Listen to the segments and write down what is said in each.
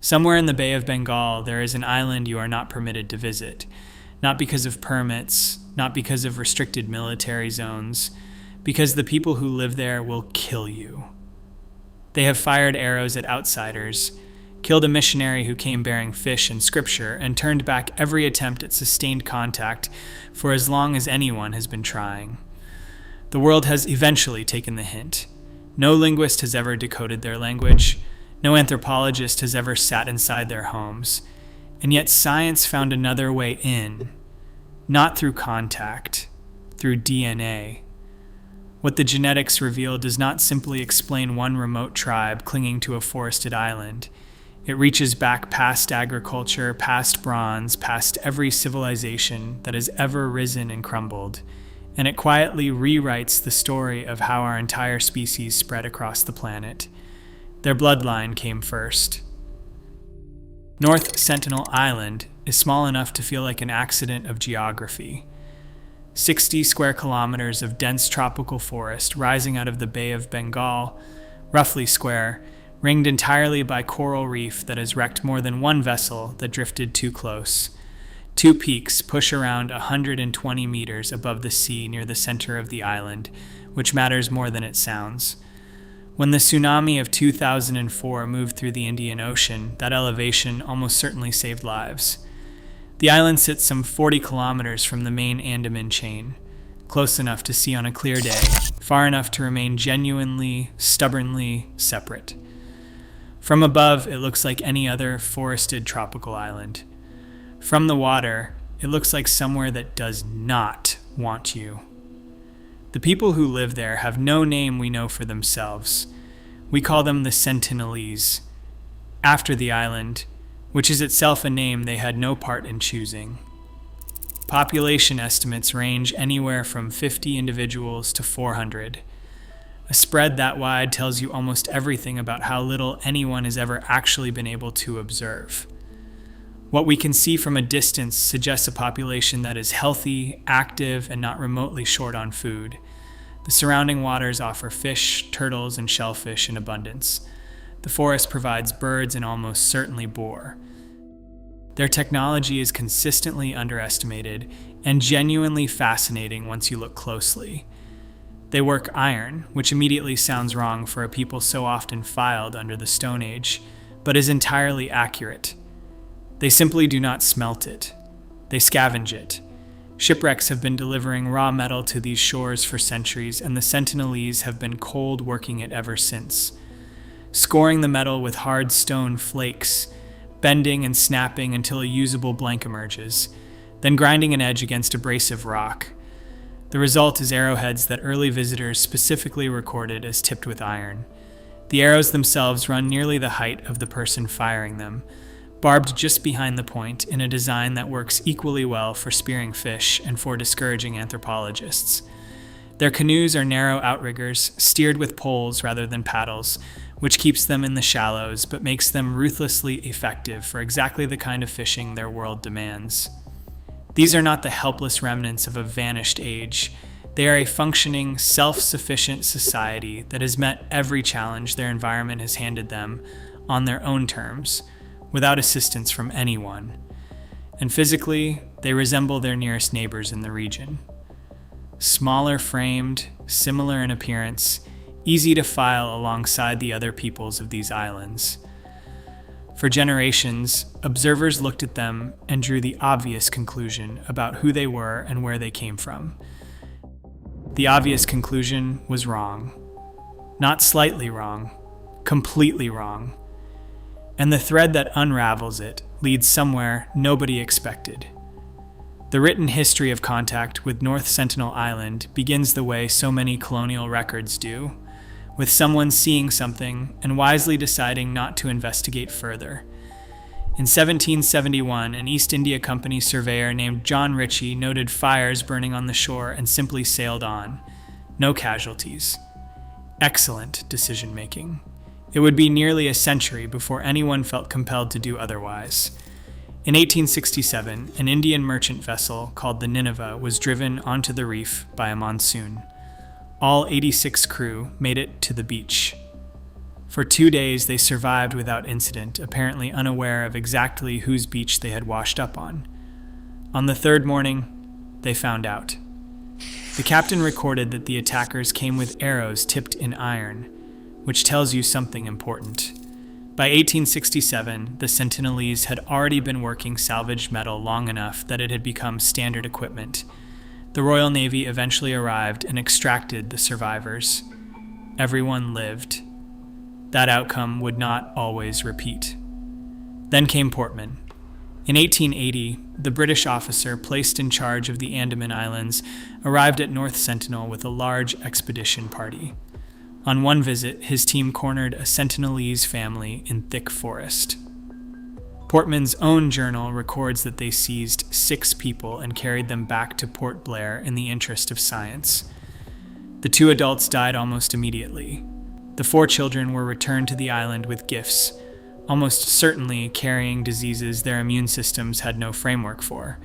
Somewhere in the Bay of Bengal, there is an island you are not permitted to visit, not because of permits, not because of restricted military zones, because the people who live there will kill you. They have fired arrows at outsiders, killed a missionary who came bearing fish and scripture, and turned back every attempt at sustained contact for as long as anyone has been trying. The world has eventually taken the hint. No linguist has ever decoded their language. No anthropologist has ever sat inside their homes. And yet science found another way in, not through contact, through DNA. What the genetics reveal does not simply explain one remote tribe clinging to a forested island. It reaches back past agriculture, past bronze, past every civilization that has ever risen and crumbled, and it quietly rewrites the story of how our entire species spread across the planet. Their bloodline came first. North Sentinel Island is small enough to feel like an accident of geography. 60 square kilometers of dense tropical forest rising out of the Bay of Bengal, roughly square, ringed entirely by coral reef that has wrecked more than one vessel that drifted too close. Two peaks push around 120 meters above the sea near the center of the island, which matters more than it sounds. When the tsunami of 2004 moved through the Indian Ocean, that elevation almost certainly saved lives. The island sits some 40 kilometers from the main Andaman chain, close enough to see on a clear day, far enough to remain genuinely, stubbornly separate. From above, it looks like any other forested tropical island. From the water, it looks like somewhere that does not want you. The people who live there have no name we know for themselves. We call them the Sentinelese, after the island, which is itself a name they had no part in choosing. Population estimates range anywhere from 50 individuals to 400. A spread that wide tells you almost everything about how little anyone has ever actually been able to observe. What we can see from a distance suggests a population that is healthy, active, and not remotely short on food. The surrounding waters offer fish, turtles, and shellfish in abundance. The forest provides birds and almost certainly boar. Their technology is consistently underestimated and genuinely fascinating once you look closely. They work iron, which immediately sounds wrong for a people so often filed under the Stone Age, but is entirely accurate. They simply do not smelt it. They scavenge it. Shipwrecks have been delivering raw metal to these shores for centuries, and the Sentinelese have been cold working it ever since. Scoring the metal with hard stone flakes, bending and snapping until a usable blank emerges, then grinding an edge against abrasive rock. The result is arrowheads that early visitors specifically recorded as tipped with iron. The arrows themselves run nearly the height of the person firing them, barbed just behind the point in a design that works equally well for spearing fish and for discouraging anthropologists. Their canoes are narrow outriggers, steered with poles rather than paddles, which keeps them in the shallows but makes them ruthlessly effective for exactly the kind of fishing their world demands. These are not the helpless remnants of a vanished age. They are a functioning, self-sufficient society that has met every challenge their environment has handed them on their own terms, without assistance from anyone. And physically, they resemble their nearest neighbors in the region. Smaller framed, similar in appearance, easy to file alongside the other peoples of these islands. For generations, observers looked at them and drew the obvious conclusion about who they were and where they came from. The obvious conclusion was wrong. Not slightly wrong, completely wrong. And the thread that unravels it leads somewhere nobody expected. The written history of contact with North Sentinel Island begins the way so many colonial records do, with someone seeing something and wisely deciding not to investigate further. In 1771, an East India Company surveyor named John Ritchie noted fires burning on the shore and simply sailed on. No casualties. Excellent decision-making. It would be nearly a century before anyone felt compelled to do otherwise. In 1867, an Indian merchant vessel called the Nineveh was driven onto the reef by a monsoon. All 86 crew made it to the beach. For 2 days, they survived without incident, apparently unaware of exactly whose beach they had washed up on. On the third morning, they found out. The captain recorded that the attackers came with arrows tipped in iron, which tells you something important. By 1867, the Sentinelese had already been working salvaged metal long enough that it had become standard equipment. The Royal Navy eventually arrived and extracted the survivors. Everyone lived. That outcome would not always repeat. Then came Portman. In 1880, the British officer placed in charge of the Andaman Islands arrived at North Sentinel with a large expedition party. On one visit, his team cornered a Sentinelese family in thick forest. Portman's own journal records that they seized 6 people and carried them back to Port Blair in the interest of science. The 2 adults died almost immediately. The 4 children were returned to the island with gifts, almost certainly carrying diseases their immune systems had no framework for.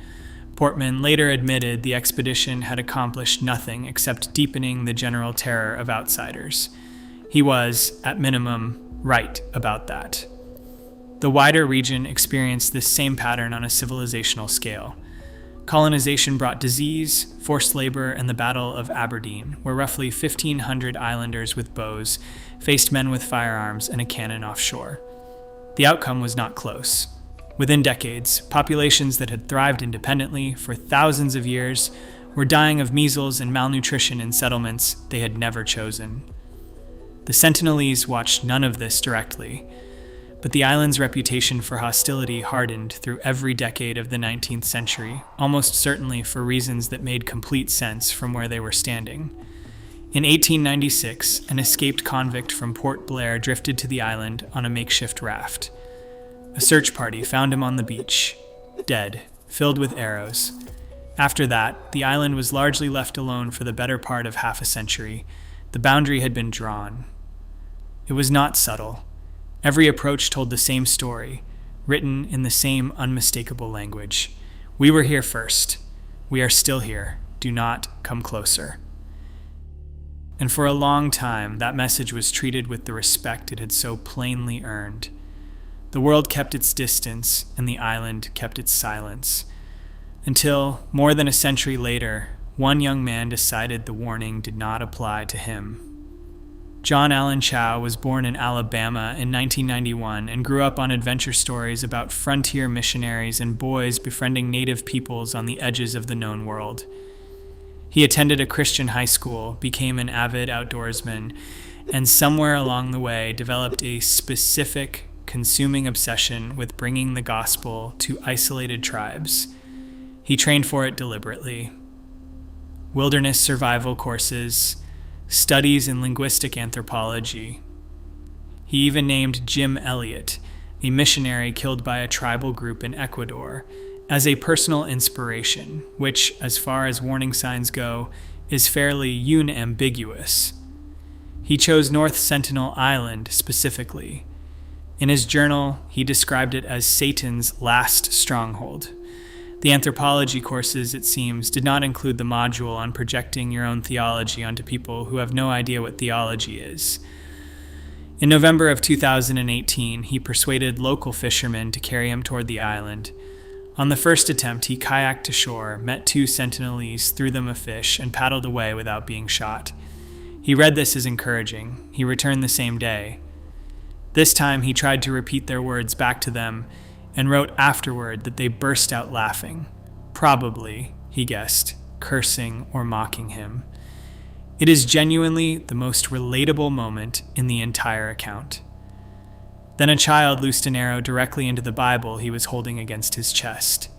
Portman later admitted the expedition had accomplished nothing except deepening the general terror of outsiders. He was, at minimum, right about that. The wider region experienced this same pattern on a civilizational scale. Colonization brought disease, forced labor, and the Battle of Aberdeen, where roughly 1,500 islanders with bows faced men with firearms and a cannon offshore. The outcome was not close. Within decades, populations that had thrived independently for thousands of years were dying of measles and malnutrition in settlements they had never chosen. The Sentinelese watched none of this directly, but the island's reputation for hostility hardened through every decade of the 19th century, almost certainly for reasons that made complete sense from where they were standing. In 1896, an escaped convict from Port Blair drifted to the island on a makeshift raft. A search party found him on the beach, dead, filled with arrows. After that, the island was largely left alone for the better part of half a century. The boundary had been drawn. It was not subtle. Every approach told the same story, written in the same unmistakable language. We were here first. We are still here. Do not come closer. And for a long time, that message was treated with the respect it had so plainly earned. The world kept its distance, and the island kept its silence. Until, more than a century later, one young man decided the warning did not apply to him. John Allen Chow was born in Alabama in 1991 and grew up on adventure stories about frontier missionaries and boys befriending native peoples on the edges of the known world. He attended a Christian high school, became an avid outdoorsman, and somewhere along the way developed a specific, consuming obsession with bringing the gospel to isolated tribes. He trained for it deliberately. Wilderness survival courses, studies in linguistic anthropology. He even named Jim Elliot, a missionary killed by a tribal group in Ecuador, as a personal inspiration, which, as far as warning signs go, is fairly unambiguous. He chose North Sentinel Island specifically. In his journal, he described it as Satan's last stronghold. The anthropology courses, it seems, did not include the module on projecting your own theology onto people who have no idea what theology is. In November of 2018, he persuaded local fishermen to carry him toward the island. On the first attempt, he kayaked to shore, met 2 Sentinelese, threw them a fish, and paddled away without being shot. He read this as encouraging. He returned the same day. This time, he tried to repeat their words back to them, and wrote afterward that they burst out laughing, probably, he guessed, cursing or mocking him. It is genuinely the most relatable moment in the entire account. Then a child loosed an arrow directly into the Bible he was holding against his chest.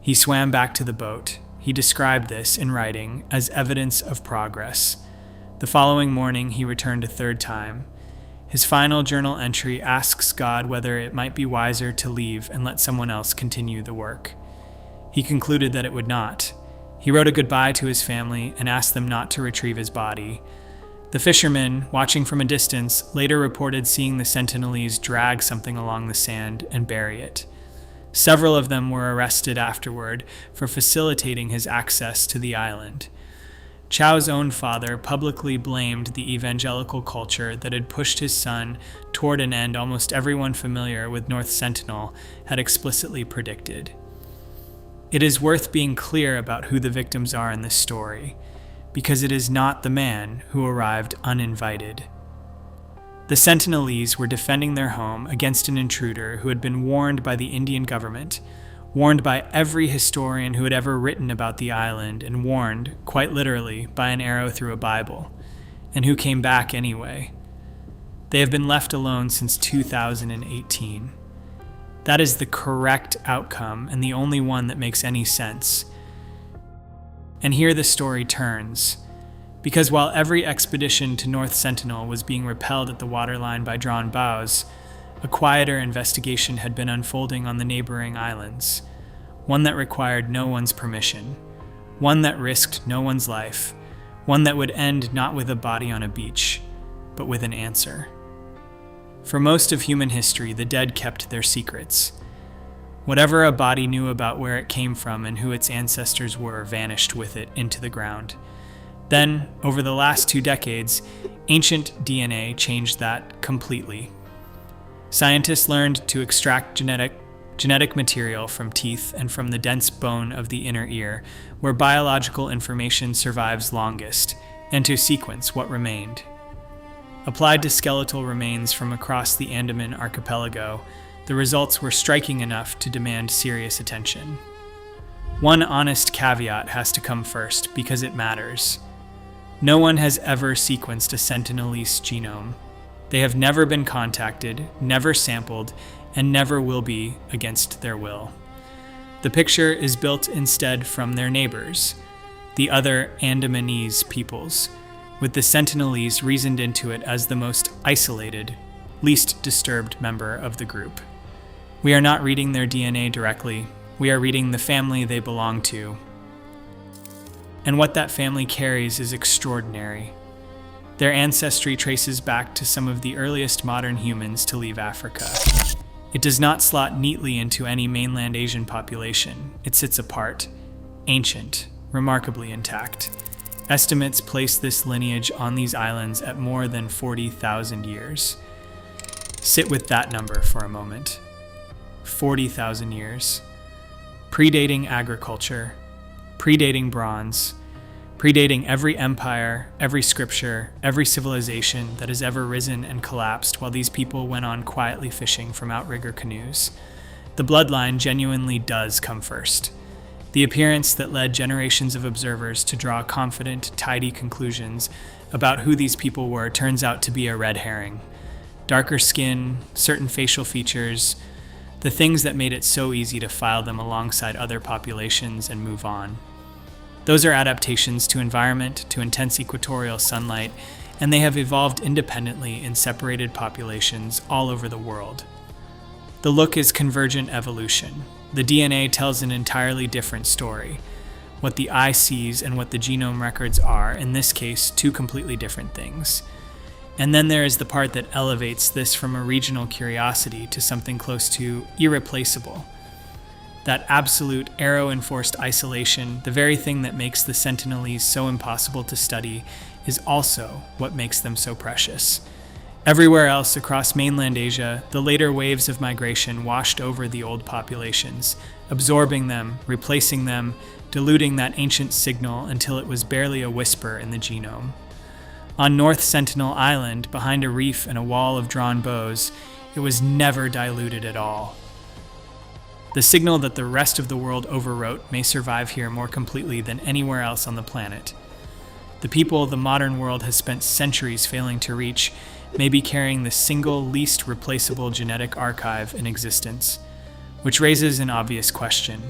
He swam back to the boat. He described this, in writing, as evidence of progress. The following morning, he returned a 3rd time. His final journal entry asks God whether it might be wiser to leave and let someone else continue the work. He concluded that it would not. He wrote a goodbye to his family and asked them not to retrieve his body. The fishermen, watching from a distance, later reported seeing the Sentinelese drag something along the sand and bury it. Several of them were arrested afterward for facilitating his access to the island. Chow's own father publicly blamed the evangelical culture that had pushed his son toward an end almost everyone familiar with North Sentinel had explicitly predicted. It is worth being clear about who the victims are in this story, because it is not the man who arrived uninvited. The Sentinelese were defending their home against an intruder who had been warned by the Indian government, warned by every historian who had ever written about the island, and warned, quite literally, by an arrow through a Bible, and who came back anyway. They have been left alone since 2018. That is the correct outcome, and the only one that makes any sense. And here the story turns, because while every expedition to North Sentinel was being repelled at the waterline by drawn bows, a quieter investigation had been unfolding on the neighboring islands, one that required no one's permission, one that risked no one's life, one that would end not with a body on a beach, but with an answer. For most of human history, the dead kept their secrets. Whatever a body knew about where it came from and who its ancestors were vanished with it into the ground. Then, over the last 2 decades, ancient DNA changed that completely. Scientists learned to extract genetic material from teeth and from the dense bone of the inner ear, where biological information survives longest, and to sequence what remained. Applied to skeletal remains from across the Andaman archipelago, the results were striking enough to demand serious attention. One honest caveat has to come first, because it matters. No one has ever sequenced a Sentinelese genome. They have never been contacted, never sampled, and never will be against their will. The picture is built instead from their neighbors, the other Andamanese peoples, with the Sentinelese reasoned into it as the most isolated, least disturbed member of the group. We are not reading their DNA directly, we are reading the family they belong to. And what that family carries is extraordinary. Their ancestry traces back to some of the earliest modern humans to leave Africa. It does not slot neatly into any mainland Asian population. It sits apart, ancient, remarkably intact. Estimates place this lineage on these islands at more than 40,000 years. Sit with that number for a moment. 40,000 years. Predating agriculture, predating bronze, predating every empire, every scripture, every civilization that has ever risen and collapsed while these people went on quietly fishing from outrigger canoes. The bloodline genuinely does come first. The appearance that led generations of observers to draw confident, tidy conclusions about who these people were turns out to be a red herring. Darker skin, certain facial features, the things that made it so easy to file them alongside other populations and move on. Those are adaptations to environment, to intense equatorial sunlight, and they have evolved independently in separated populations all over the world. The look is convergent evolution. The DNA tells an entirely different story. What the eye sees and what the genome records are, in this case, 2 completely different things. And then there is the part that elevates this from a regional curiosity to something close to irreplaceable. That absolute arrow-enforced isolation, the very thing that makes the Sentinelese so impossible to study, is also what makes them so precious. Everywhere else across mainland Asia, the later waves of migration washed over the old populations, absorbing them, replacing them, diluting that ancient signal until it was barely a whisper in the genome. On North Sentinel Island, behind a reef and a wall of drawn bows, it was never diluted at all. The signal that the rest of the world overwrote may survive here more completely than anywhere else on the planet. The people the modern world has spent centuries failing to reach may be carrying the single least replaceable genetic archive in existence, which raises an obvious question.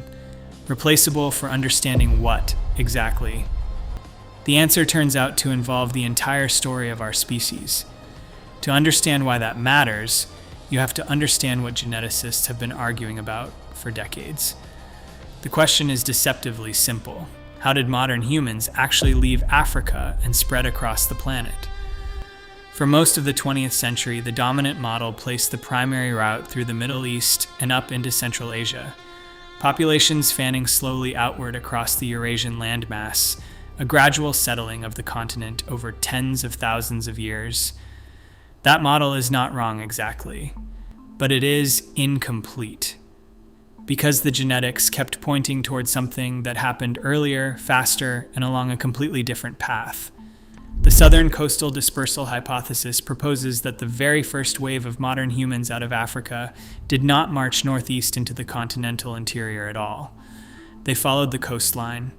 Replaceable for understanding what, exactly? The answer turns out to involve the entire story of our species. To understand why that matters, you have to understand what geneticists have been arguing about for decades. The question is deceptively simple. How did modern humans actually leave Africa and spread across the planet? For most of the 20th century, the dominant model placed the primary route through the Middle East and up into Central Asia. Populations fanning slowly outward across the Eurasian landmass, a gradual settling of the continent over tens of thousands of years. That model is not wrong exactly, but it is incomplete, because the genetics kept pointing towards something that happened earlier, faster, and along a completely different path. The southern coastal dispersal hypothesis proposes that the very first wave of modern humans out of Africa did not march northeast into the continental interior at all. They followed the coastline,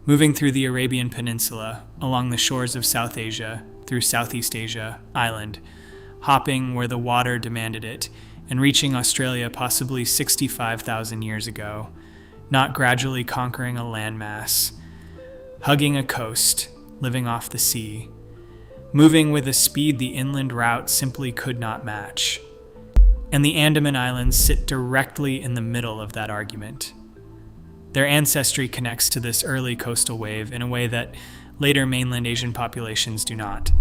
moving through the Arabian Peninsula, along the shores of South Asia, through Southeast Asia, island, hopping where the water demanded it, and reaching Australia possibly 65,000 years ago, not gradually conquering a landmass, hugging a coast, living off the sea, moving with a speed the inland route simply could not match. And the Andaman Islands sit directly in the middle of that argument. Their ancestry connects to this early coastal wave in a way that later mainland Asian populations do not.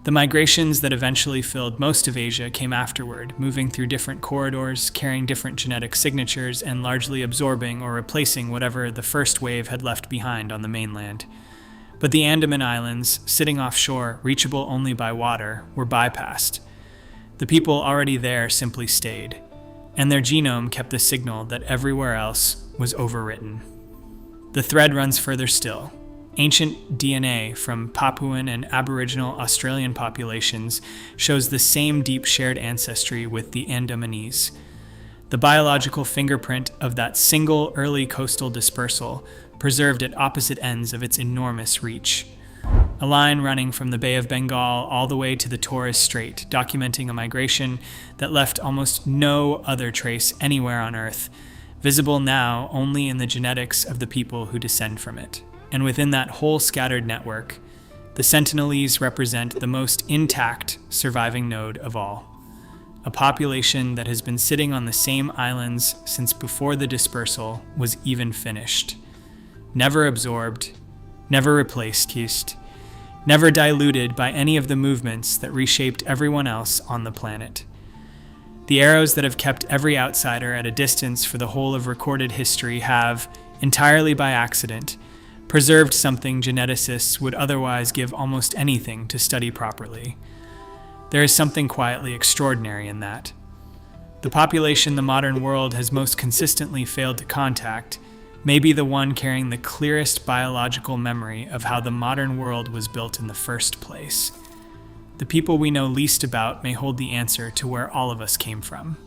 The migrations that eventually filled most of Asia came afterward, moving through different corridors, carrying different genetic signatures, and largely absorbing or replacing whatever the first wave had left behind on the mainland. But the Andaman Islands, sitting offshore, reachable only by water, were bypassed. The people already there simply stayed, and their genome kept the signal that everywhere else was overwritten. The thread runs further still. Ancient DNA from Papuan and Aboriginal Australian populations shows the same deep shared ancestry with the Andamanese. The biological fingerprint of that single early coastal dispersal preserved at opposite ends of its enormous reach. A line running from the Bay of Bengal all the way to the Torres Strait, documenting a migration that left almost no other trace anywhere on Earth, visible now only in the genetics of the people who descend from it. And within that whole scattered network, the Sentinelese represent the most intact surviving node of all. A population that has been sitting on the same islands since before the dispersal was even finished. Never absorbed, never replaced, never diluted by any of the movements that reshaped everyone else on the planet. The arrows that have kept every outsider at a distance for the whole of recorded history have, entirely by accident, preserved something geneticists would otherwise give almost anything to study properly. There is something quietly extraordinary in that. The population the modern world has most consistently failed to contact may be the one carrying the clearest biological memory of how the modern world was built in the first place. The people we know least about may hold the answer to where all of us came from.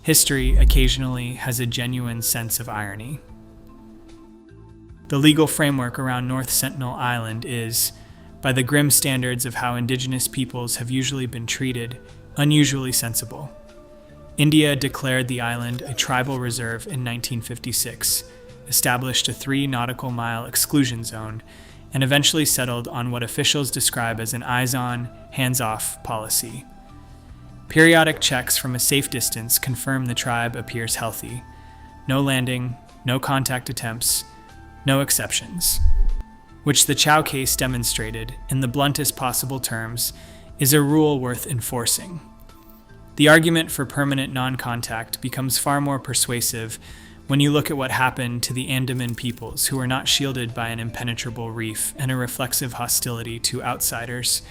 History occasionally has a genuine sense of irony. The legal framework around North Sentinel Island is, by the grim standards of how indigenous peoples have usually been treated, unusually sensible. India declared the island a tribal reserve in 1956, established a 3 nautical mile exclusion zone, and eventually settled on what officials describe as an eyes-on, hands-off policy. Periodic checks from a safe distance confirm the tribe appears healthy. No landing, no contact attempts, no exceptions. Which the Chow case demonstrated, in the bluntest possible terms, is a rule worth enforcing. The argument for permanent non-contact becomes far more persuasive when you look at what happened to the Andaman peoples who were not shielded by an impenetrable reef and a reflexive hostility to outsiders.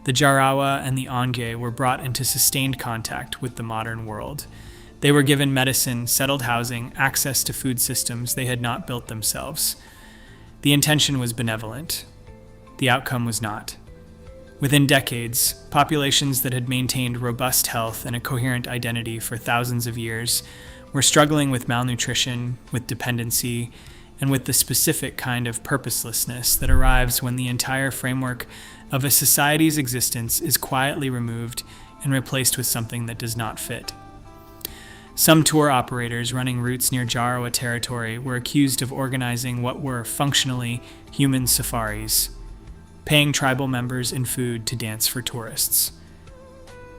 The Jarawa and the Onge were brought into sustained contact with the modern world. They were given medicine, settled housing, access to food systems they had not built themselves. The intention was benevolent. The outcome was not. Within decades, populations that had maintained robust health and a coherent identity for thousands of years were struggling with malnutrition, with dependency, and with the specific kind of purposelessness that arrives when the entire framework of a society's existence is quietly removed and replaced with something that does not fit. Some tour operators running routes near Jarawa territory were accused of organizing what were functionally human safaris, paying tribal members in food to dance for tourists.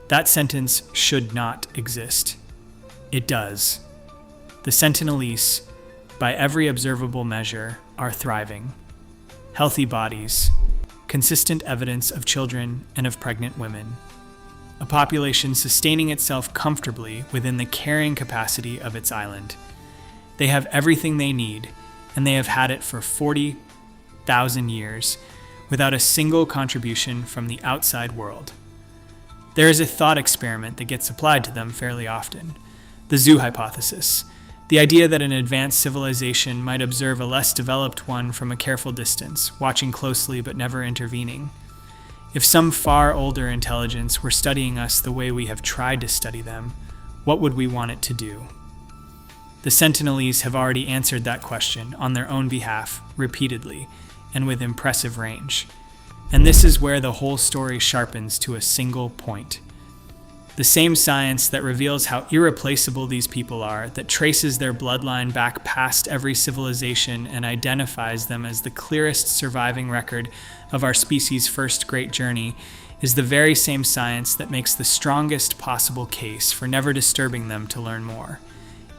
That sentence should not exist. It does. The Sentinelese, by every observable measure, are thriving. Healthy bodies, consistent evidence of children and of pregnant women. A population sustaining itself comfortably within the carrying capacity of its island. They have everything they need, and they have had it for 40, 1,000 years without a single contribution from the outside world. There is a thought experiment that gets applied to them fairly often. The zoo hypothesis. The idea that an advanced civilization might observe a less developed one from a careful distance, watching closely but never intervening. If some far older intelligence were studying us the way we have tried to study them, what would we want it to do? The Sentinelese have already answered that question on their own behalf, repeatedly, and with impressive range. And this is where the whole story sharpens to a single point. The same science that reveals how irreplaceable these people are, that traces their bloodline back past every civilization and identifies them as the clearest surviving record of our species' first great journey, is the very same science that makes the strongest possible case for never disturbing them to learn more.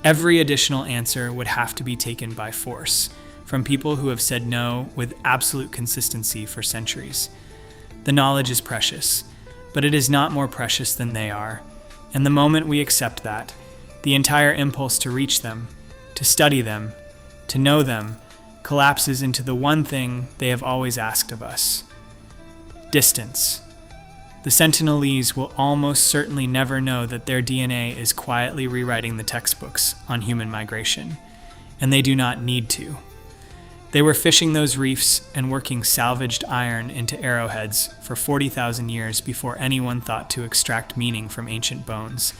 Every additional answer would have to be taken by force, from people who have said no with absolute consistency for centuries. The knowledge is precious, but it is not more precious than they are. And the moment we accept that, the entire impulse to reach them, to study them, to know them, collapses into the one thing they have always asked of us: distance. The Sentinelese will almost certainly never know that their DNA is quietly rewriting the textbooks on human migration, and they do not need to. They were fishing those reefs and working salvaged iron into arrowheads for 40,000 years before anyone thought to extract meaning from ancient bones,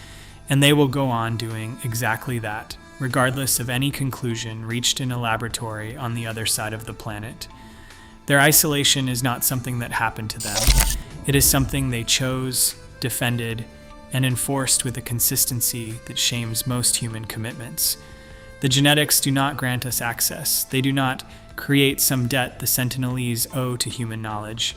and they will go on doing exactly that, regardless of any conclusion reached in a laboratory on the other side of the planet. Their isolation is not something that happened to them. It is something they chose, defended, and enforced with a consistency that shames most human commitments. The genetics do not grant us access. They do not create some debt the Sentinelese owe to human knowledge.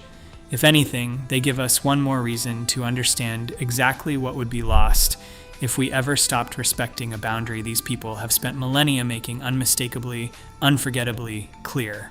If anything, they give us one more reason to understand exactly what would be lost if we ever stopped respecting a boundary these people have spent millennia making unmistakably, unforgettably clear.